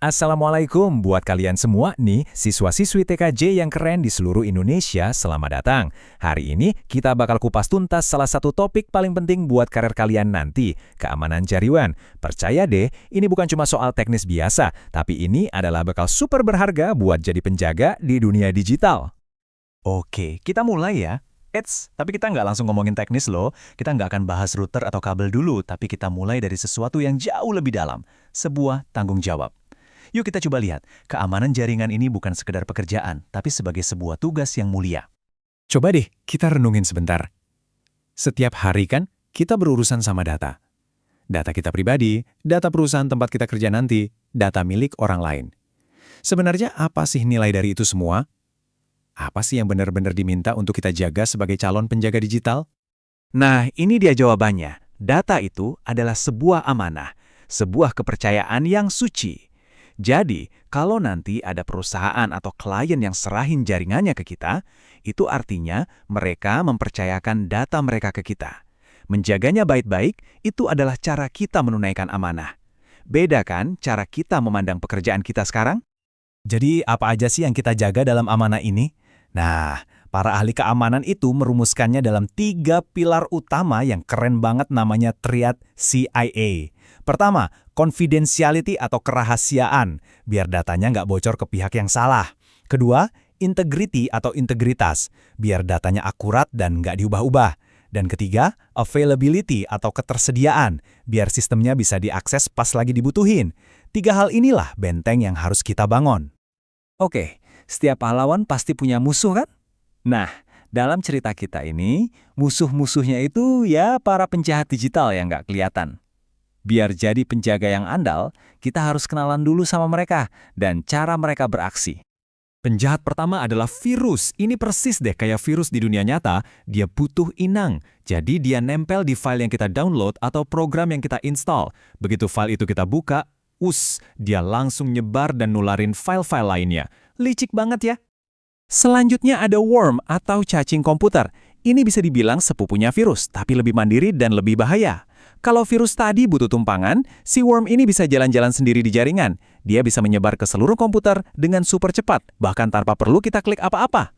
Assalamualaikum buat kalian semua nih, siswa-siswi TKJ yang keren di seluruh Indonesia, selamat datang. Hari ini kita bakal kupas tuntas salah satu topik paling penting buat karir kalian nanti, keamanan jaringan. Percaya deh, ini bukan cuma soal teknis biasa, tapi ini adalah bekal super berharga buat jadi penjaga di dunia digital. Oke, kita mulai ya. Tapi kita nggak langsung ngomongin teknis loh. Kita nggak akan bahas router atau kabel dulu, tapi kita mulai dari sesuatu yang jauh lebih dalam. Sebuah tanggung jawab. Yuk kita coba lihat, keamanan jaringan ini bukan sekedar pekerjaan, tapi sebagai sebuah tugas yang mulia. Coba deh, kita renungin sebentar. Setiap hari kan, kita berurusan sama data. Data kita pribadi, data perusahaan tempat kita kerja nanti, data milik orang lain. Sebenarnya apa sih nilai dari itu semua? Apa sih yang benar-benar diminta untuk kita jaga sebagai calon penjaga digital? Nah, ini dia jawabannya. Data itu adalah sebuah amanah, sebuah kepercayaan yang suci. Jadi, kalau nanti ada perusahaan atau klien yang serahin jaringannya ke kita, itu artinya mereka mempercayakan data mereka ke kita. Menjaganya baik-baik, itu adalah cara kita menunaikan amanah. Beda kan cara kita memandang pekerjaan kita sekarang? Jadi apa aja sih yang kita jaga dalam amanah ini? Nah, para ahli keamanan itu merumuskannya dalam 3 pilar utama yang keren banget namanya triad CIA. Pertama, confidentiality atau kerahasiaan, biar datanya nggak bocor ke pihak yang salah. Kedua, integrity atau integritas, biar datanya akurat dan nggak diubah-ubah. Dan ketiga, availability atau ketersediaan, biar sistemnya bisa diakses pas lagi dibutuhin. 3 hal inilah benteng yang harus kita bangun. Oke, setiap pahlawan pasti punya musuh kan? Nah, dalam cerita kita ini, musuh-musuhnya itu ya para penjahat digital yang nggak kelihatan. Biar jadi penjaga yang andal, kita harus kenalan dulu sama mereka dan cara mereka beraksi. Penjahat pertama adalah virus. Ini persis deh kayak virus di dunia nyata, dia butuh inang. Jadi dia nempel di file yang kita download atau program yang kita install. Begitu file itu kita buka, dia langsung nyebar dan nularin file-file lainnya. Licik banget ya. Selanjutnya ada worm atau cacing komputer. Ini bisa dibilang sepupunya virus, tapi lebih mandiri dan lebih bahaya. Kalau virus tadi butuh tumpangan, si worm ini bisa jalan-jalan sendiri di jaringan. Dia bisa menyebar ke seluruh komputer dengan super cepat, bahkan tanpa perlu kita klik apa-apa.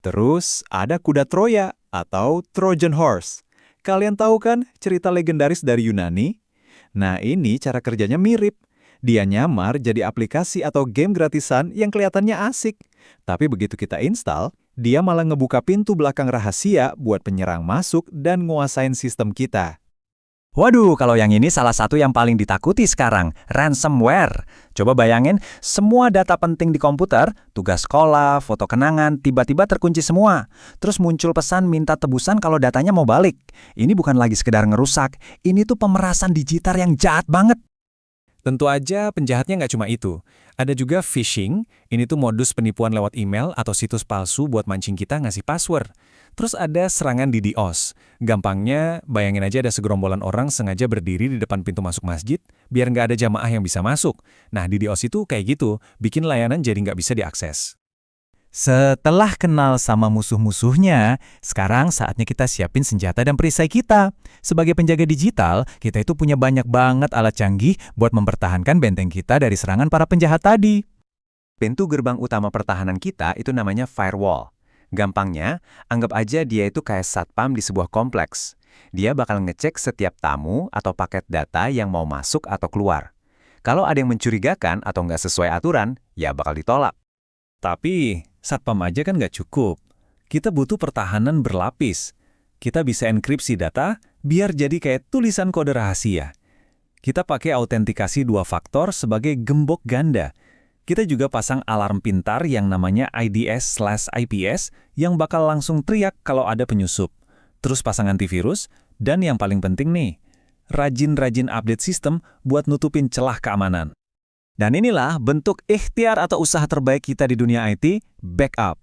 Terus ada kuda Troya atau Trojan Horse. Kalian tahu kan cerita legendaris dari Yunani? Nah, ini cara kerjanya mirip. Dia nyamar jadi aplikasi atau game gratisan yang kelihatannya asik. Tapi begitu kita install, dia malah ngebuka pintu belakang rahasia buat penyerang masuk dan nguasain sistem kita. Waduh, kalau yang ini salah satu yang paling ditakuti sekarang, ransomware. Coba bayangin, semua data penting di komputer, tugas sekolah, foto kenangan, tiba-tiba terkunci semua. Terus muncul pesan minta tebusan kalau datanya mau balik. Ini bukan lagi sekedar ngerusak, ini tuh pemerasan digital yang jahat banget. Tentu aja penjahatnya nggak cuma itu. Ada juga phishing, ini tuh modus penipuan lewat email atau situs palsu buat mancing kita ngasih password. Terus ada serangan di DDoS. Gampangnya, bayangin aja ada segerombolan orang sengaja berdiri di depan pintu masuk masjid, biar nggak ada jamaah yang bisa masuk. Nah, DDoS itu kayak gitu, bikin layanan jadi nggak bisa diakses. Setelah kenal sama musuh-musuhnya, sekarang saatnya kita siapin senjata dan perisai kita. Sebagai penjaga digital, kita itu punya banyak banget alat canggih buat mempertahankan benteng kita dari serangan para penjahat tadi. Pintu gerbang utama pertahanan kita itu namanya firewall. Gampangnya, anggap aja dia itu kayak satpam di sebuah kompleks. Dia bakal ngecek setiap tamu atau paket data yang mau masuk atau keluar. Kalau ada yang mencurigakan atau nggak sesuai aturan, ya bakal ditolak. Tapi, satpam aja kan nggak cukup. Kita butuh pertahanan berlapis. Kita bisa enkripsi data biar jadi kayak tulisan kode rahasia. Kita pakai autentikasi 2 faktor sebagai gembok ganda. Kita juga pasang alarm pintar yang namanya IDS/IPS yang bakal langsung teriak kalau ada penyusup. Terus pasang antivirus, dan yang paling penting nih, rajin-rajin update sistem buat nutupin celah keamanan. Dan inilah bentuk ikhtiar atau usaha terbaik kita di dunia IT, backup.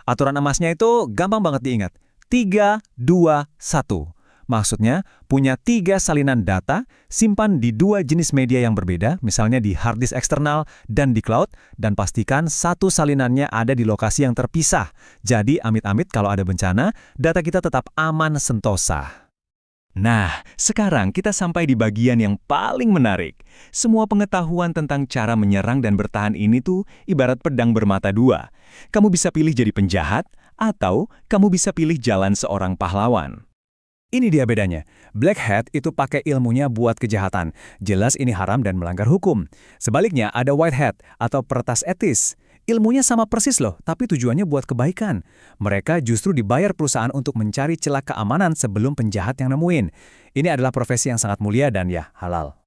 Aturan emasnya itu gampang banget diingat. 3, 2, 1. Maksudnya, punya 3 salinan data, simpan di 2 jenis media yang berbeda, misalnya di hard disk eksternal dan di cloud, dan pastikan satu salinannya ada di lokasi yang terpisah. Jadi, amit-amit kalau ada bencana, data kita tetap aman sentosa. Nah, sekarang kita sampai di bagian yang paling menarik. Semua pengetahuan tentang cara menyerang dan bertahan ini tuh ibarat pedang bermata dua. Kamu bisa pilih jadi penjahat, atau kamu bisa pilih jalan seorang pahlawan. Ini dia bedanya. Black Hat itu pakai ilmunya buat kejahatan. Jelas ini haram dan melanggar hukum. Sebaliknya ada White Hat atau peretas etis. Ilmunya sama persis loh, tapi tujuannya buat kebaikan. Mereka justru dibayar perusahaan untuk mencari celah keamanan sebelum penjahat yang nemuin. Ini adalah profesi yang sangat mulia dan ya, halal.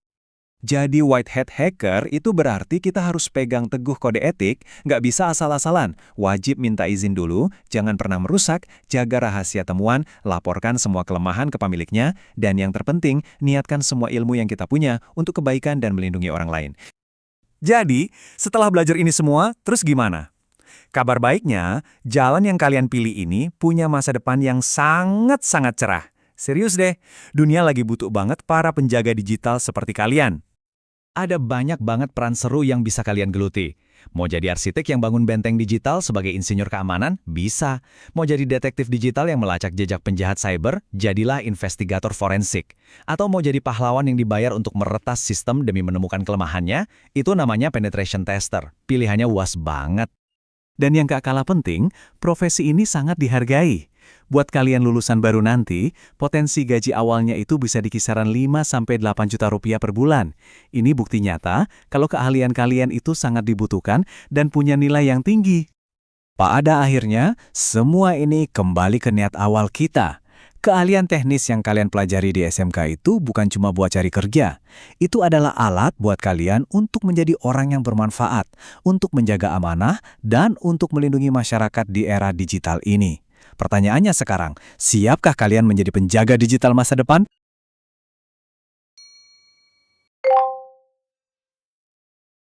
Jadi white hat hacker itu berarti kita harus pegang teguh kode etik, nggak bisa asal-asalan, wajib minta izin dulu, jangan pernah merusak, jaga rahasia temuan, laporkan semua kelemahan ke pemiliknya, dan yang terpenting, niatkan semua ilmu yang kita punya untuk kebaikan dan melindungi orang lain. Jadi, setelah belajar ini semua, terus gimana? Kabar baiknya, jalan yang kalian pilih ini punya masa depan yang sangat-sangat cerah. Serius deh, dunia lagi butuh banget para penjaga digital seperti kalian. Ada banyak banget peran seru yang bisa kalian geluti. Mau jadi arsitek yang bangun benteng digital sebagai insinyur keamanan? Bisa. Mau jadi detektif digital yang melacak jejak penjahat cyber? Jadilah investigator forensik. Atau mau jadi pahlawan yang dibayar untuk meretas sistem demi menemukan kelemahannya? Itu namanya penetration tester. Pilihannya luas banget. Dan yang gak kalah penting, profesi ini sangat dihargai. Buat kalian lulusan baru nanti, potensi gaji awalnya itu bisa di kisaran 5-8 juta rupiah per bulan. Ini bukti nyata kalau keahlian kalian itu sangat dibutuhkan dan punya nilai yang tinggi. Pada akhirnya, semua ini kembali ke niat awal kita. Keahlian teknis yang kalian pelajari di SMK itu bukan cuma buat cari kerja. Itu adalah alat buat kalian untuk menjadi orang yang bermanfaat, untuk menjaga amanah, dan untuk melindungi masyarakat di era digital ini. Pertanyaannya sekarang, siapkah kalian menjadi penjaga digital masa depan?